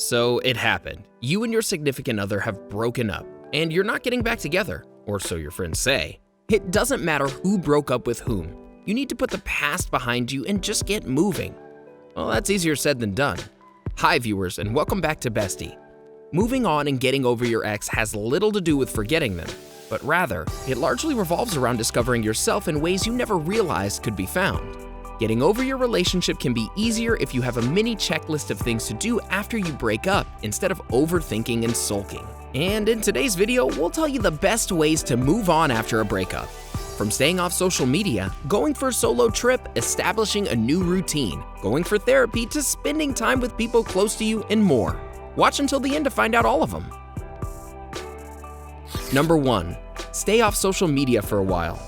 So it happened. You and your significant other have broken up, and you're not getting back together, or so your friends say. It doesn't matter who broke up with whom. You need to put the past behind you and just get moving. Well, that's easier said than done. Hi viewers, and welcome back to Bestie. Moving on and getting over your ex has little to do with forgetting them, but rather, it largely revolves around discovering yourself in ways you never realized could be found. Getting over your relationship can be easier if you have a mini checklist of things to do after you break up instead of overthinking and sulking. And in today's video, we'll tell you the best ways to move on after a breakup. From staying off social media, going for a solo trip, establishing a new routine, going for therapy, to spending time with people close to you and more. Watch until the end to find out all of them. Number 1. Stay off social media for a while.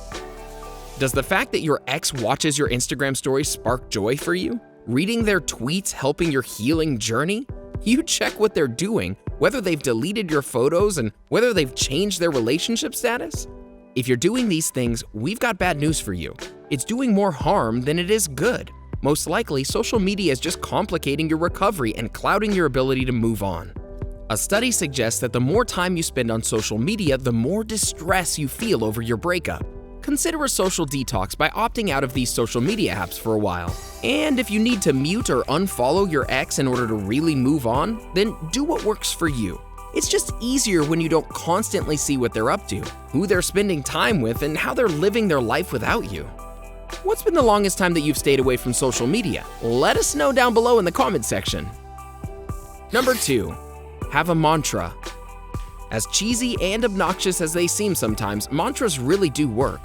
Does the fact that your ex watches your Instagram stories spark joy for you? Reading their tweets helping your healing journey? You check what they're doing, whether they've deleted your photos and whether they've changed their relationship status? If you're doing these things, we've got bad news for you. It's doing more harm than it is good. Most likely, social media is just complicating your recovery and clouding your ability to move on. A study suggests that the more time you spend on social media, the more distress you feel over your breakup. Consider a social detox by opting out of these social media apps for a while. And if you need to mute or unfollow your ex in order to really move on, then do what works for you. It's just easier when you don't constantly see what they're up to, who they're spending time with, and how they're living their life without you. What's been the longest time that you've stayed away from social media? Let us know down below in the comment section. Number 2. Have a mantra. As cheesy and obnoxious as they seem sometimes, mantras really do work.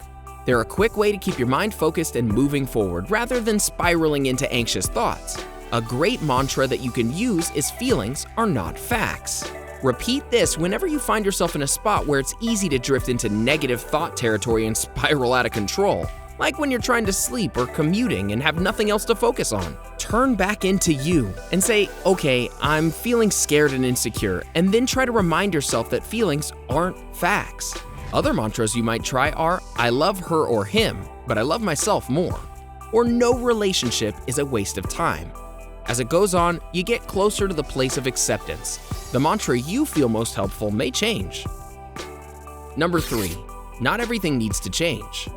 They're a quick way to keep your mind focused and moving forward rather than spiraling into anxious thoughts. A great mantra that you can use is feelings are not facts. Repeat this whenever you find yourself in a spot where it's easy to drift into negative thought territory and spiral out of control, like when you're trying to sleep or commuting and have nothing else to focus on. Turn back into you and say, okay, I'm feeling scared and insecure, and then try to remind yourself that feelings aren't facts. Other mantras you might try are, I love her or him, but I love myself more. Or no relationship is a waste of time. As it goes on, you get closer to the place of acceptance. The mantra you feel most helpful may change. Number 3. Not everything needs to change.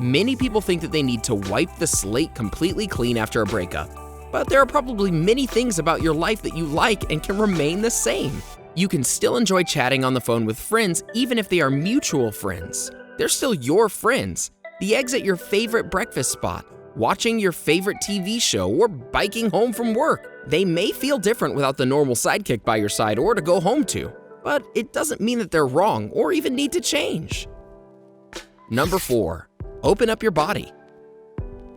Many people think that they need to wipe the slate completely clean after a breakup, but there are probably many things about your life that you like and can remain the same. You can still enjoy chatting on the phone with friends even if they are mutual friends. They're still your friends. The eggs at your favorite breakfast spot, watching your favorite TV show, or biking home from work. They may feel different without the normal sidekick by your side or to go home to, but it doesn't mean that they're wrong or even need to change. Number 4. Open up your body.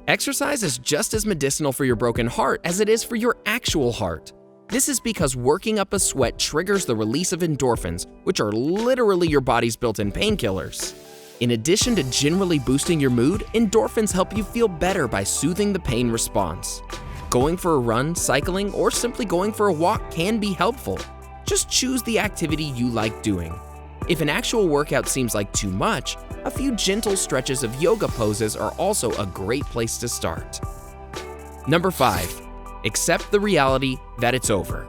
Exercise is just as medicinal for your broken heart as it is for your actual heart. This is because working up a sweat triggers the release of endorphins, which are literally your body's built-in painkillers. In addition to generally boosting your mood, endorphins help you feel better by soothing the pain response. Going for a run, cycling, or simply going for a walk can be helpful. Just choose the activity you like doing. If an actual workout seems like too much, a few gentle stretches of yoga poses are also a great place to start. Number 5. Accept the reality that it's over.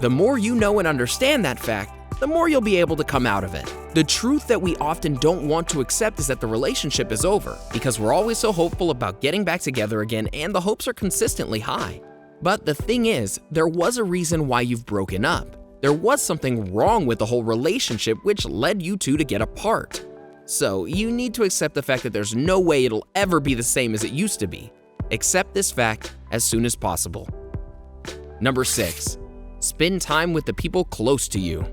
The more you know and understand that fact, the more you'll be able to come out of it. The truth that we often don't want to accept is that the relationship is over, because we're always so hopeful about getting back together again and the hopes are consistently high. But the thing is, there was a reason why you've broken up. There was something wrong with the whole relationship which led you two to get apart. So you need to accept the fact that there's no way it'll ever be the same as it used to be. Accept this fact as soon as possible. Number 6. Spend time with the people close to you.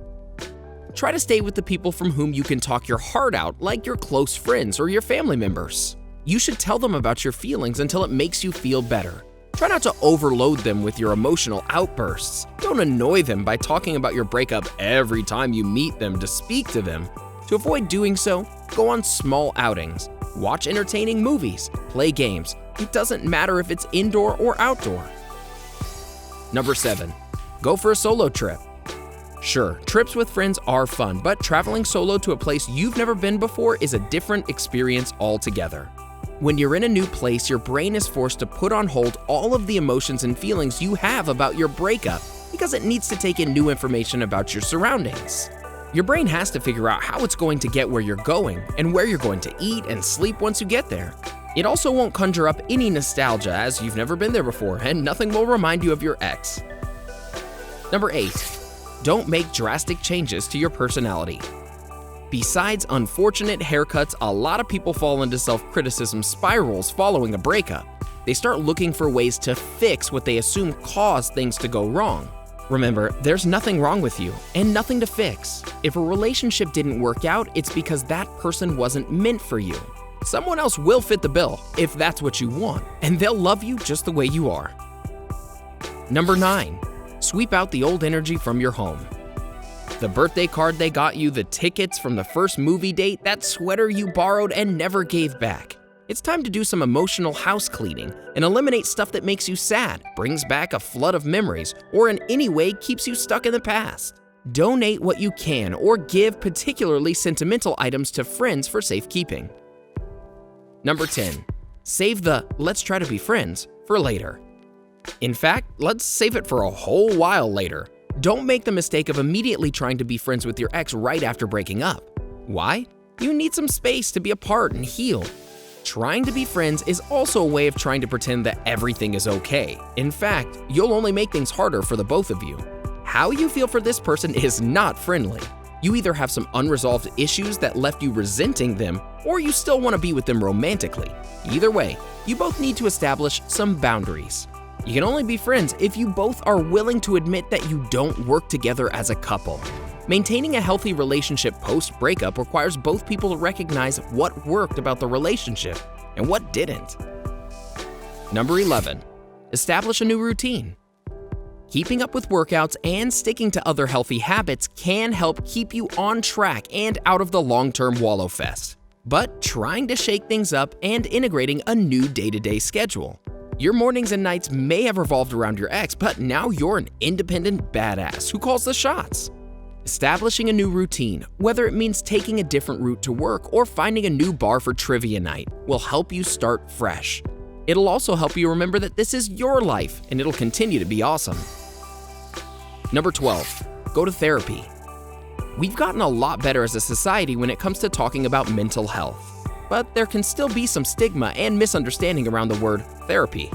Try to stay with the people from whom you can talk your heart out, like your close friends or your family members. You should tell them about your feelings until it makes you feel better. Try not to overload them with your emotional outbursts. Don't annoy them by talking about your breakup every time you meet them to speak to them. To avoid doing so, go on small outings. Watch entertaining movies, play games. It doesn't matter if it's indoor or outdoor. Number 7. Go for a solo trip. Sure, trips with friends are fun, but traveling solo to a place you've never been before is a different experience altogether. When you're in a new place, your brain is forced to put on hold all of the emotions and feelings you have about your breakup. because it needs to take in new information about your surroundings. Your brain has to figure out how it's going to get where you're going and where you're going to eat and sleep once you get there. It also won't conjure up any nostalgia as you've never been there before, and nothing will remind you of your ex. Number 8. Don't make drastic changes to your personality. Besides unfortunate haircuts, a lot of people fall into self-criticism spirals following a breakup. They start looking for ways to fix what they assume caused things to go wrong. Remember, there's nothing wrong with you and nothing to fix. If a relationship didn't work out, it's because that person wasn't meant for you. Someone else will fit the bill if that's what you want, and they'll love you just the way you are. Number 9. Sweep out the old energy from your home. The birthday card they got you, the tickets from the first movie date, that sweater you borrowed and never gave back. It's time to do some emotional house cleaning and eliminate stuff that makes you sad, brings back a flood of memories, or in any way keeps you stuck in the past. Donate what you can or give particularly sentimental items to friends for safekeeping. Number 10. Save the "let's try to be friends" for later. In fact, let's save it for a whole while later. Don't make the mistake of immediately trying to be friends with your ex right after breaking up. Why? You need some space to be apart and heal. Trying to be friends is also a way of trying to pretend that everything is okay. In fact, you'll only make things harder for the both of you. How you feel for this person is not friendly. You either have some unresolved issues that left you resenting them, or you still want to be with them romantically. Either way, you both need to establish some boundaries. You can only be friends if you both are willing to admit that you don't work together as a couple. Maintaining a healthy relationship post-breakup requires both people to recognize what worked about the relationship and what didn't. Number 11. Establish a new routine. Keeping up with workouts and sticking to other healthy habits can help keep you on track and out of the long-term wallow fest. But trying to shake things up and integrating a new day-to-day schedule. Your mornings and nights may have revolved around your ex, but now you're an independent badass who calls the shots. Establishing a new routine, whether it means taking a different route to work or finding a new bar for trivia night, will help you start fresh. It'll also help you remember that this is your life and it'll continue to be awesome. Number 12. Go to therapy. We've gotten a lot better as a society when it comes to talking about mental health, but there can still be some stigma and misunderstanding around the word therapy.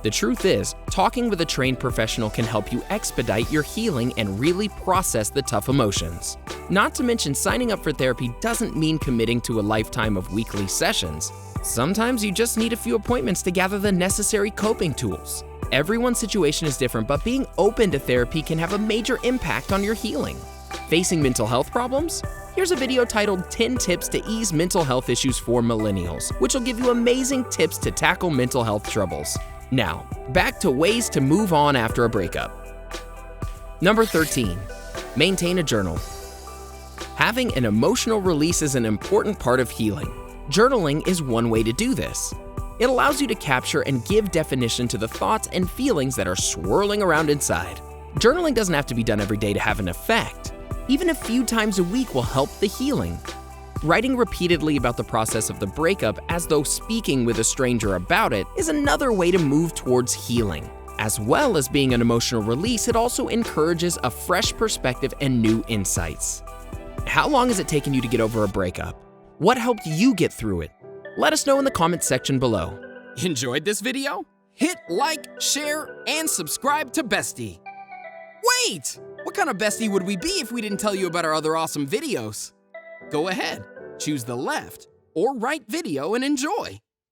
The truth is, talking with a trained professional can help you expedite your healing and really process the tough emotions. Not to mention, signing up for therapy doesn't mean committing to a lifetime of weekly sessions. Sometimes you just need a few appointments to gather the necessary coping tools. Everyone's situation is different, but being open to therapy can have a major impact on your healing. Facing mental health problems? Here's a video titled 10 Tips to Ease Mental Health Issues for Millennials, which will give you amazing tips to tackle mental health troubles. Now, back to ways to move on after a breakup. Number 13. Maintain a journal. Having an emotional release is an important part of healing. Journaling is one way to do this. It allows you to capture and give definition to the thoughts and feelings that are swirling around inside. Journaling doesn't have to be done every day to have an effect. Even a few times a week will help the healing. Writing repeatedly about the process of the breakup as though speaking with a stranger about it is another way to move towards healing. As well as being an emotional release, it also encourages a fresh perspective and new insights. How long has it taken you to get over a breakup? What helped you get through it? Let us know in the comments section below. Enjoyed this video? Hit like, share, and subscribe to Bestie. Wait! What kind of bestie would we be if we didn't tell you about our other awesome videos? Go ahead, choose the left or right video and enjoy.